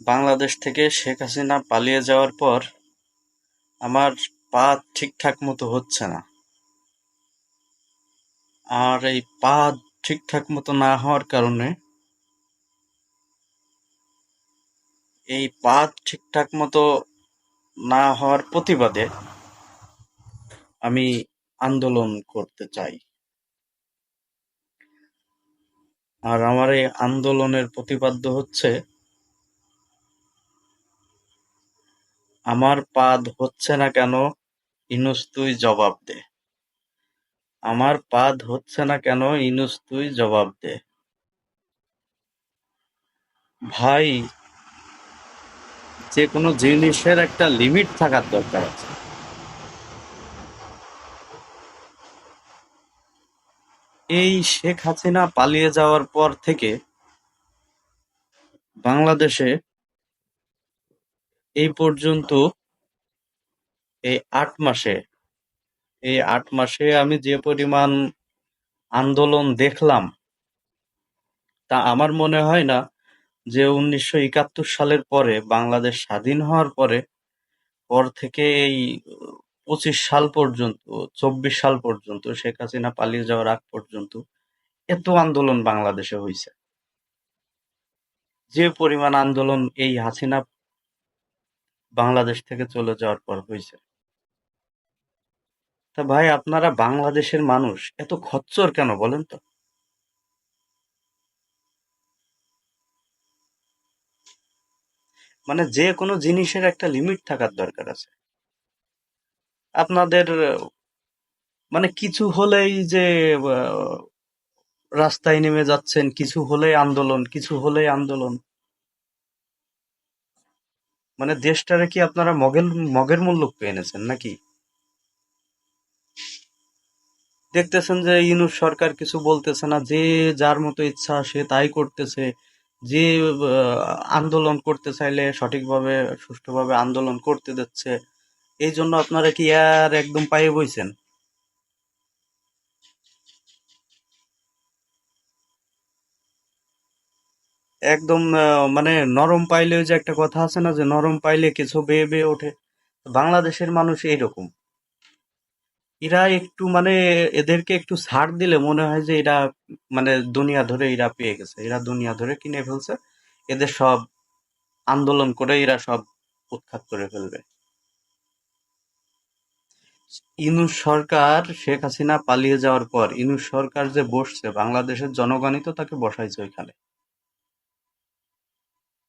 বাংলাদেশ থেকে শেখ হাসিনা পালিয়ে যাওয়ার পর আমার পা ঠিকঠাক মতো হচ্ছে না। আর এই পা ঠিকঠাক মতো না হওয়ার কারণে এই পা ঠিকঠাক মতো না হওয়ার প্রতিবাদে আমি আন্দোলন করতে চাই। আর আমার এই আন্দোলনের প্রতিপাদ্য হচ্ছে, আমার পা হচ্ছে না কেন, ইনুস তুই জবাব দে। আমার পা হচ্ছে না কেন, ইনুস তুই জবাব দে। ভাই, যে কোনো জিনিসের একটা লিমিট থাকার দরকার আছে। এই শেখ হাসিনা পালিয়ে যাওয়ার পর থেকে বাংলাদেশে এই পর্যন্ত এই ৮ মাসে আমি যে পরিমাণ আন্দোলন দেখলাম, তা আমার মনে হয় না যে ১৯৭১ সালের পরে, বাংলাদেশ স্বাধীন হওয়ার পর থেকে এই ২৫ সাল পর্যন্ত, ২৪ সাল পর্যন্ত, শেখ হাসিনা পালিয়ে যাওয়ার আগ পর্যন্ত এত আন্দোলন বাংলাদেশে হইছে। যে পরিমাণ আন্দোলন এই হাসিনা বাংলাদেশ থেকে চলে যাওয়ার পর হইছে। তা ভাই, আপনারা বাংলাদেশের মানুষ এত খচ্চর কেন বলেন তো? মানে যে কোনো জিনিসের একটা লিমিট থাকার দরকার আছে। আপনাদের মানে কিছু হলেই যে রাস্তায় নেমে যাচ্ছেন, কিছু হলেই আন্দোলন, কিছু হলেই আন্দোলন। মানে দেশটারে কি আপনারা মগের মূল্য পেয়ে এনেছেন নাকি? দেখতেছেন যে ইউনূস সরকার কিছু বলতেছে না, যে যার মতো ইচ্ছা সে তাই করতেছে। যে আন্দোলন করতে চাইলে সঠিকভাবে সুষ্ঠুভাবে আন্দোলন করতে দিচ্ছে। এই জন্য আপনারা কি আর একদম পায়ে বইছেন? একদম মানে নরম পাইলে, ওই যে একটা কথা আছে না, যে নরম পাইলে কিছু বেয়ে বেয়ে ওঠে। বাংলাদেশের মানুষ এইরকম। এরা একটু মানে এদেরকে একটু ছাড় দিলে মনে হয় যে এরা মানে দুনিয়া ধরে এরা পেয়ে গেছে, এরা দুনিয়া ধরে কিনে ফেলছে। এদের সব আন্দোলন করে এরা সব উৎখাত করে ফেলবে। ইউনূস সরকার, শেখ হাসিনা পালিয়ে যাওয়ার পর ইউনূস সরকার যে বসছে, বাংলাদেশের জনগণই তো তাকে বসাইছে ওইখানে।